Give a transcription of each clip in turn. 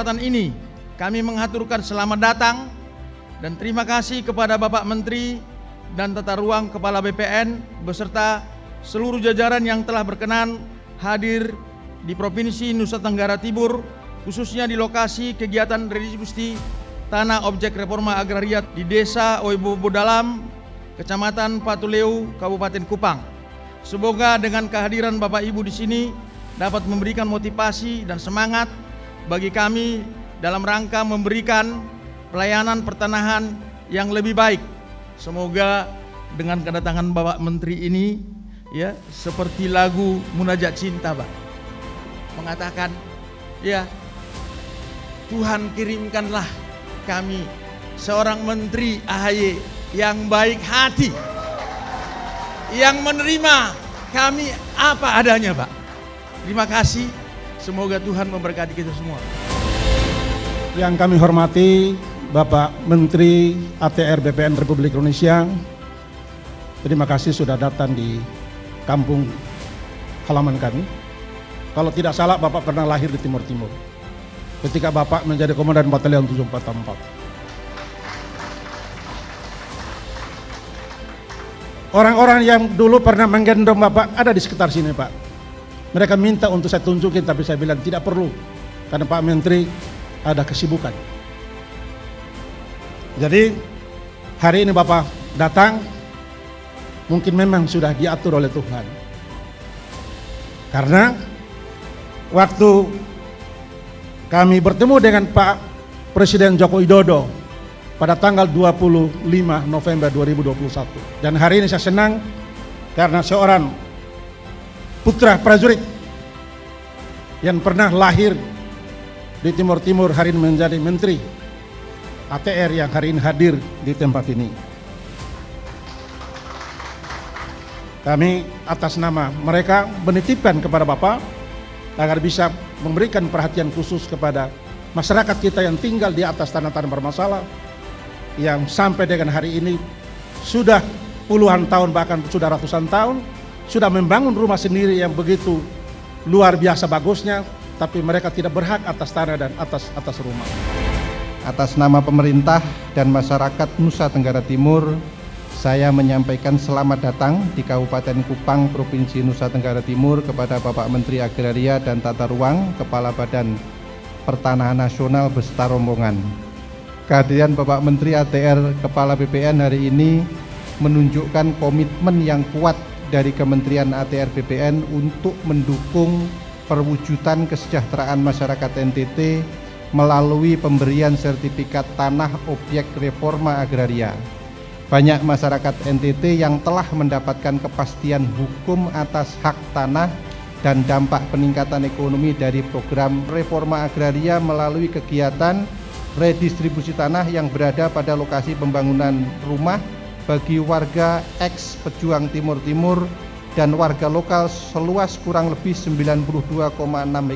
kesempatan ini kami mengaturkan selamat datang dan terima kasih kepada Bapak Menteri dan Tata Ruang Kepala BPN beserta seluruh jajaran yang telah berkenan hadir di Provinsi Nusa Tenggara Timur, khususnya di lokasi kegiatan redistribusi tanah objek reforma agraria di Desa Oibobo Dalam, Kecamatan Patuleu, Kabupaten Kupang. Semoga dengan kehadiran Bapak Ibu di sini dapat memberikan motivasi dan semangat bagi kami dalam rangka memberikan pelayanan pertanahan yang lebih baik. Semoga dengan kedatangan Bapak Menteri ini, ya, seperti lagu Munajat Cinta, Pak, mengatakan, ya, Tuhan kirimkanlah kami seorang Menteri AHY yang baik hati, yang menerima kami apa adanya, Pak. Terima kasih, semoga Tuhan memberkati kita semua. Yang kami hormati Bapak Menteri ATR BPN Republik Indonesia, terima kasih sudah datang di kampung halaman kami. Kalau tidak salah, Bapak pernah lahir di Timur Timur ketika Bapak menjadi Komandan Batalion 744. Orang-orang yang dulu pernah menggendong Bapak ada di sekitar sini, Pak. Mereka minta untuk saya tunjukin, tapi saya bilang tidak perlu, karena Pak Menteri ada kesibukan. Jadi hari ini Bapak datang, mungkin memang sudah diatur oleh Tuhan. Karena waktu kami bertemu dengan Pak Presiden Joko Widodo pada tanggal 25 November 2021. Dan hari ini saya senang karena seorang putra prajurit yang pernah lahir di Timur Timur hari ini menjadi Menteri ATR yang hari ini hadir di tempat ini. Kami atas nama mereka menitipkan kepada Bapak agar bisa memberikan perhatian khusus kepada masyarakat kita yang tinggal di atas tanah-tanah bermasalah, yang sampai dengan hari ini sudah puluhan tahun, bahkan sudah ratusan tahun, sudah membangun rumah sendiri yang begitu luar biasa bagusnya, tapi mereka tidak berhak atas tanah dan atas rumah. Atas nama pemerintah dan masyarakat Nusa Tenggara Timur, saya menyampaikan selamat datang di Kabupaten Kupang, Provinsi Nusa Tenggara Timur kepada Bapak Menteri Agraria dan Tata Ruang, Kepala Badan Pertanahan Nasional beserta rombongan. Kehadiran Bapak Menteri ATR Kepala BPN hari ini menunjukkan komitmen yang kuat dari Kementerian ATR BPN untuk mendukung perwujudan kesejahteraan masyarakat NTT melalui pemberian sertifikat tanah objek reforma agraria. Banyak masyarakat NTT yang telah mendapatkan kepastian hukum atas hak tanah dan dampak peningkatan ekonomi dari program reforma agraria melalui kegiatan redistribusi tanah yang berada pada lokasi pembangunan rumah bagi warga ex-pejuang Timur Timur dan warga lokal seluas kurang lebih 92,6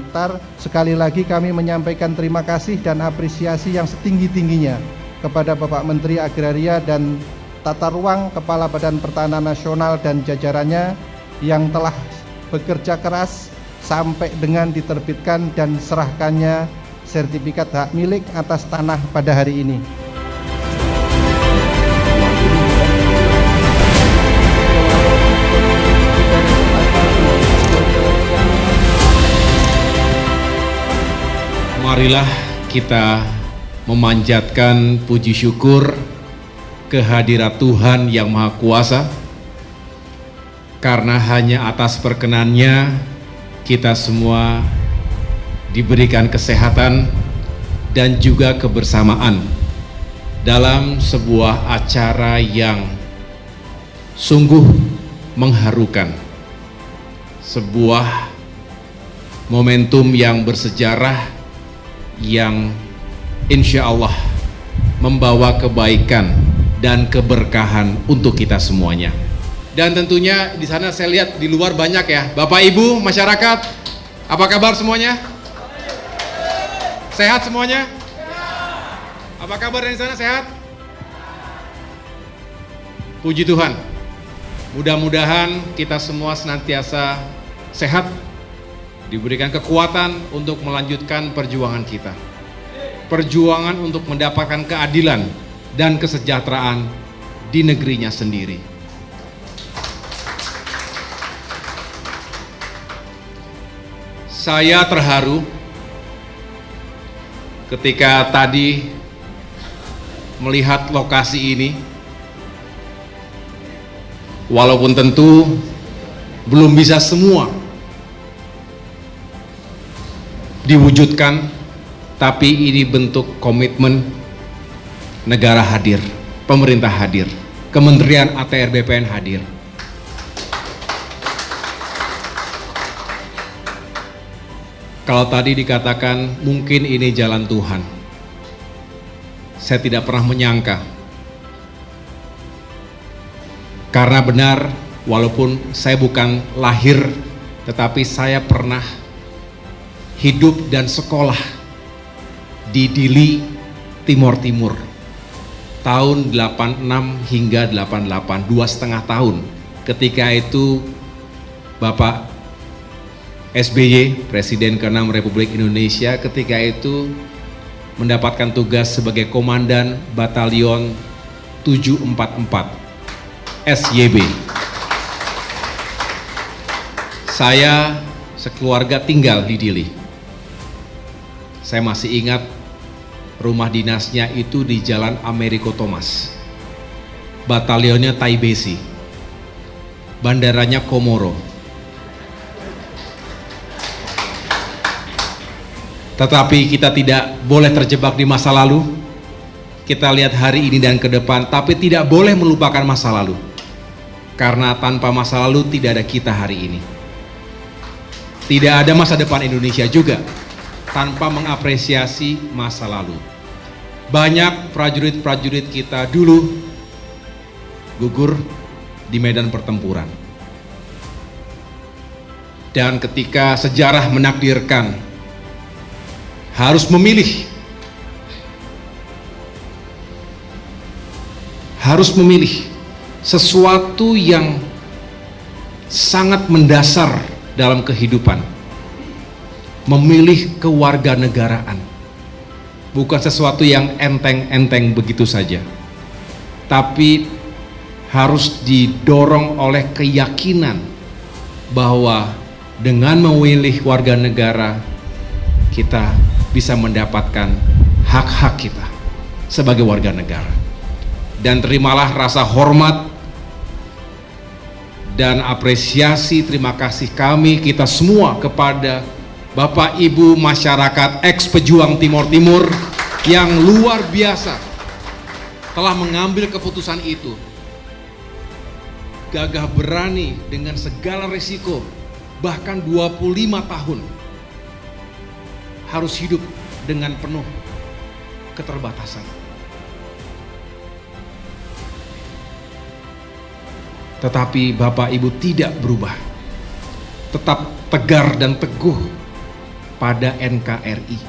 hektar. Sekali lagi kami menyampaikan terima kasih dan apresiasi yang setinggi-tingginya kepada Bapak Menteri Agraria dan Tata Ruang, Kepala Badan Pertanahan Nasional dan jajarannya yang telah bekerja keras sampai dengan diterbitkan dan serahkannya sertifikat hak milik atas tanah pada hari ini. Marilah kita memanjatkan puji syukur kehadirat Tuhan yang Maha Kuasa, karena hanya atas perkenannya kita semua diberikan kesehatan dan juga kebersamaan dalam sebuah acara yang sungguh mengharukan, sebuah momentum yang bersejarah yang insya Allah membawa kebaikan dan keberkahan untuk kita semuanya. Dan tentunya di sana saya lihat di luar banyak ya Bapak Ibu masyarakat, apa kabar semuanya? Sehat semuanya? Apa kabar dari sana, sehat? Puji Tuhan. Mudah-mudahan kita semua senantiasa sehat, diberikan kekuatan untuk melanjutkan perjuangan kita. perjuangan untuk mendapatkan keadilan dan kesejahteraan di negerinya sendiri. Saya terharu ketika tadi melihat lokasi ini, walaupun tentu belum bisa semua diwujudkan, tapi ini bentuk komitmen negara hadir, pemerintah hadir, Kementerian ATR BPN hadir. Kalau tadi dikatakan mungkin ini jalan Tuhan, saya tidak pernah menyangka. Karena benar, walaupun saya bukan lahir, tetapi saya pernah hidup dan sekolah di Dili, Timor Timur, tahun 86 hingga 88, 2,5 tahun. Ketika itu Bapak SBY, Presiden ke-6 Republik Indonesia, ketika itu mendapatkan tugas sebagai Komandan Batalion 744 SYB. Saya sekeluarga tinggal di Dili. Saya masih ingat rumah dinasnya itu di Jalan Americo Thomas. Batalionnya Taibesi. Bandaranya Komoro. Tetapi kita tidak boleh terjebak di masa lalu. Kita lihat hari ini dan ke depan, tapi tidak boleh melupakan masa lalu. Karena tanpa masa lalu tidak ada kita hari ini. Tidak ada masa depan Indonesia juga tanpa mengapresiasi masa lalu. Banyak prajurit-prajurit kita dulu gugur di medan pertempuran. Dan ketika sejarah menakdirkan harus memilih sesuatu yang sangat mendasar dalam kehidupan, memilih kewarganegaraan, bukan sesuatu yang enteng-enteng begitu saja, tapi harus didorong oleh keyakinan bahwa dengan memilih warga negara kita bisa mendapatkan hak-hak kita sebagai warga negara. Dan terimalah rasa hormat dan apresiasi, terima kasih kita semua kepada Bapak Ibu masyarakat ex-pejuang Timor Timur yang luar biasa telah mengambil keputusan itu. Gagah berani dengan segala risiko, bahkan 25 tahun harus hidup dengan penuh keterbatasan. Tetapi Bapak Ibu tidak berubah, tetap tegar dan teguh pada NKRI,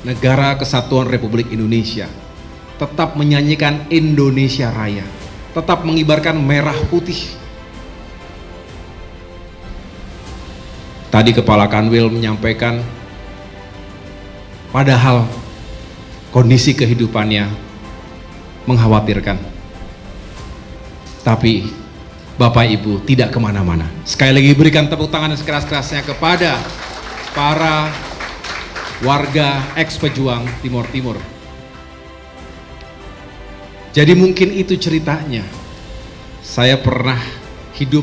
Negara Kesatuan Republik Indonesia, tetap menyanyikan Indonesia Raya, tetap mengibarkan merah putih. Tadi Kepala Kanwil menyampaikan, padahal kondisi kehidupannya mengkhawatirkan, tapi Bapak Ibu tidak kemana-mana. Sekali lagi berikan tepuk tangan sekeras-kerasnya kepada para warga ex-pejuang Timor Timur. Jadi mungkin itu ceritanya. Saya pernah hidup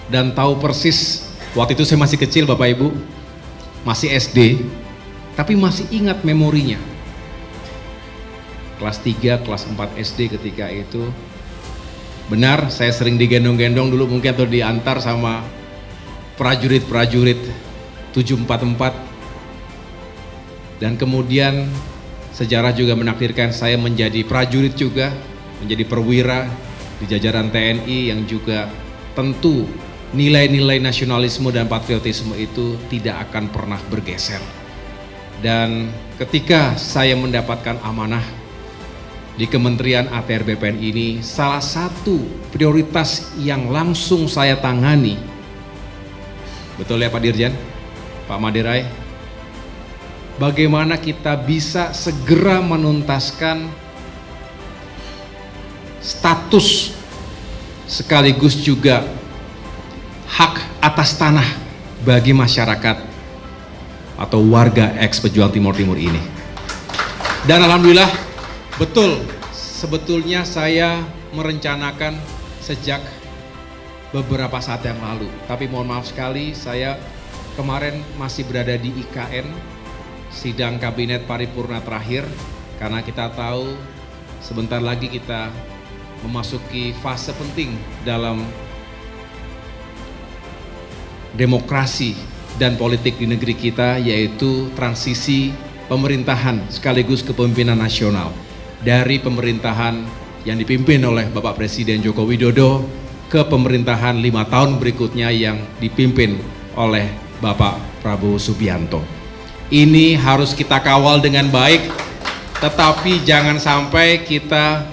dan tahu persis, waktu itu saya masih kecil Bapak Ibu, masih SD, tapi masih ingat memorinya. Kelas 3, kelas 4 SD ketika itu. Benar, saya sering digendong-gendong dulu mungkin atau diantar sama prajurit-prajurit 744. Dan kemudian sejarah juga menakdirkan saya menjadi prajurit juga, menjadi perwira di jajaran TNI yang juga tentu nilai-nilai nasionalisme dan patriotisme itu tidak akan pernah bergeser. Dan ketika saya mendapatkan amanah di Kementerian ATR BPN ini, salah satu prioritas yang langsung saya tangani, betul ya Pak Dirjen, Pak Madirai, bagaimana kita bisa segera menuntaskan status sekaligus juga hak atas tanah bagi masyarakat atau warga ex pejuang Timor Timur ini. Dan alhamdulillah betul, sebetulnya saya merencanakan sejak beberapa saat yang lalu, tapi mohon maaf sekali saya kemarin masih berada di IKN, sidang kabinet paripurna terakhir, karena kita tahu sebentar lagi kita memasuki fase penting dalam demokrasi dan politik di negeri kita, yaitu transisi pemerintahan sekaligus kepemimpinan nasional dari pemerintahan yang dipimpin oleh Bapak Presiden Joko Widodo ke pemerintahan 5 tahun berikutnya yang dipimpin oleh Bapak Prabowo Subianto. Ini harus kita kawal dengan baik, tetapi jangan sampai kita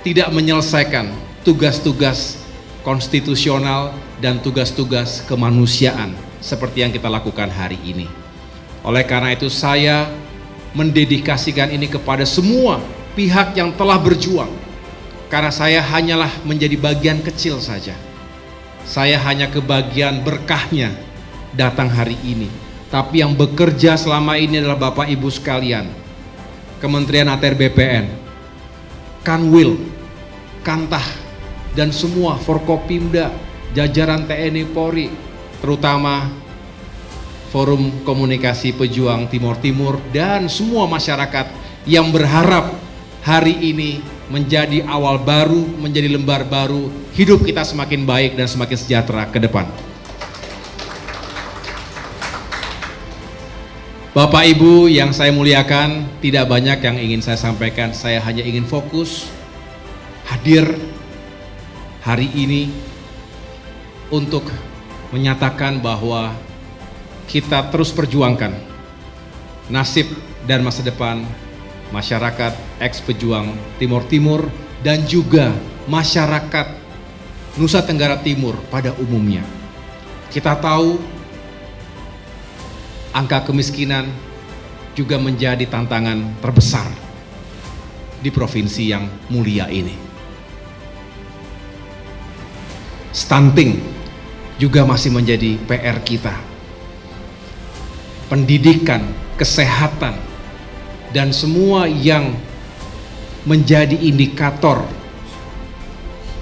tidak menyelesaikan tugas-tugas konstitusional dan tugas-tugas kemanusiaan seperti yang kita lakukan hari ini. Oleh karena itu saya mendedikasikan ini kepada semua pihak yang telah berjuang, karena saya hanyalah menjadi bagian kecil saja. Saya hanya kebagian berkahnya datang hari ini, tapi yang bekerja selama ini adalah Bapak Ibu sekalian, Kementerian ATR BPN, Kanwil, Kantah, dan semua Forkopimda, jajaran TNI Polri, terutama Forum Komunikasi Pejuang Timor Timur, dan semua masyarakat yang berharap hari ini menjadi awal baru, menjadi lembar baru, hidup kita semakin baik dan semakin sejahtera ke depan. Bapak Ibu yang saya muliakan, tidak banyak yang ingin saya sampaikan, saya hanya ingin fokus hadir hari ini untuk menyatakan bahwa kita terus perjuangkan nasib dan masa depan masyarakat ex pejuang Timor Timur dan juga masyarakat Nusa Tenggara Timur pada umumnya. Kita tahu angka kemiskinan juga menjadi tantangan terbesar di provinsi yang mulia ini. Stunting juga masih menjadi PR kita. Pendidikan, kesehatan, dan semua yang menjadi indikator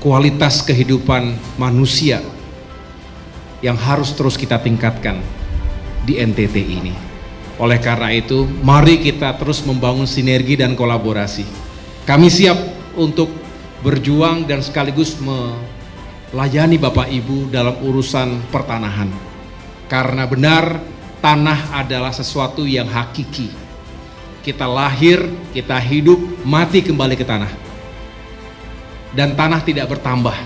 kualitas kehidupan manusia yang harus terus kita tingkatkan di NTT ini. Oleh karena itu, mari kita terus membangun sinergi dan kolaborasi. Kami siap untuk berjuang dan sekaligus melayani Bapak Ibu dalam urusan pertanahan. Karena benar, tanah adalah sesuatu yang hakiki. Kita lahir, kita hidup, mati kembali ke tanah. Dan tanah tidak bertambah,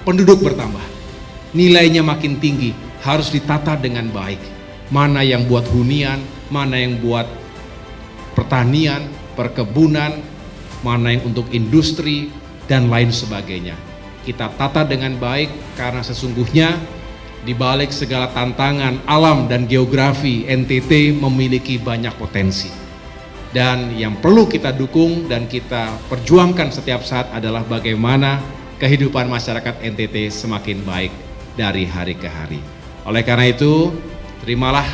penduduk bertambah. Nilainya makin tinggi, harus ditata dengan baik. Mana yang buat hunian, mana yang buat pertanian, perkebunan, mana yang untuk industri, dan lain sebagainya. Kita tata dengan baik karena sesungguhnya di balik segala tantangan alam dan geografi, NTT memiliki banyak potensi. Dan yang perlu kita dukung dan kita perjuangkan setiap saat adalah bagaimana kehidupan masyarakat NTT semakin baik dari hari ke hari. Oleh karena itu, terimalah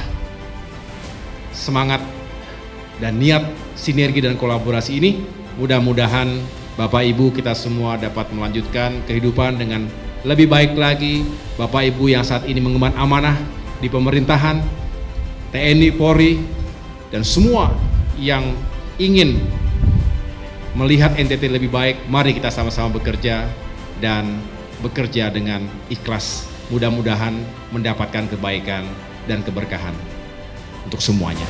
semangat dan niat sinergi dan kolaborasi ini. Mudah-mudahan Bapak Ibu kita semua dapat melanjutkan kehidupan dengan lebih baik lagi. Bapak Ibu yang saat ini mengemban amanah di pemerintahan, TNI, Polri, dan semua yang ingin melihat NTT lebih baik, mari kita sama-sama bekerja dan bekerja dengan ikhlas. Mudah-mudahan mendapatkan kebaikan dan keberkahan untuk semuanya.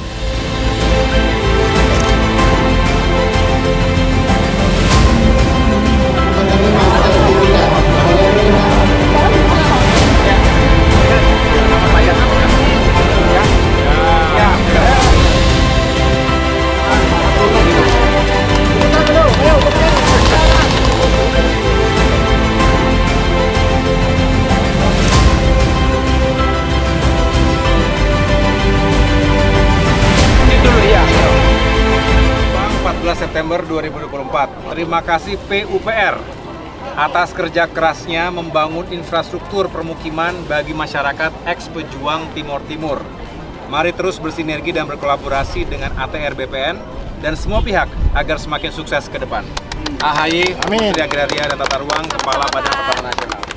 2024. Terima kasih PUPR atas kerja kerasnya membangun infrastruktur permukiman bagi masyarakat ex-pejuang Timor Timur. Mari terus bersinergi dan berkolaborasi dengan ATR BPN dan semua pihak agar semakin sukses ke depan. AHY, Menteri Agraria dan Tata Ruang, Kepala Badan Pertanahan Nasional.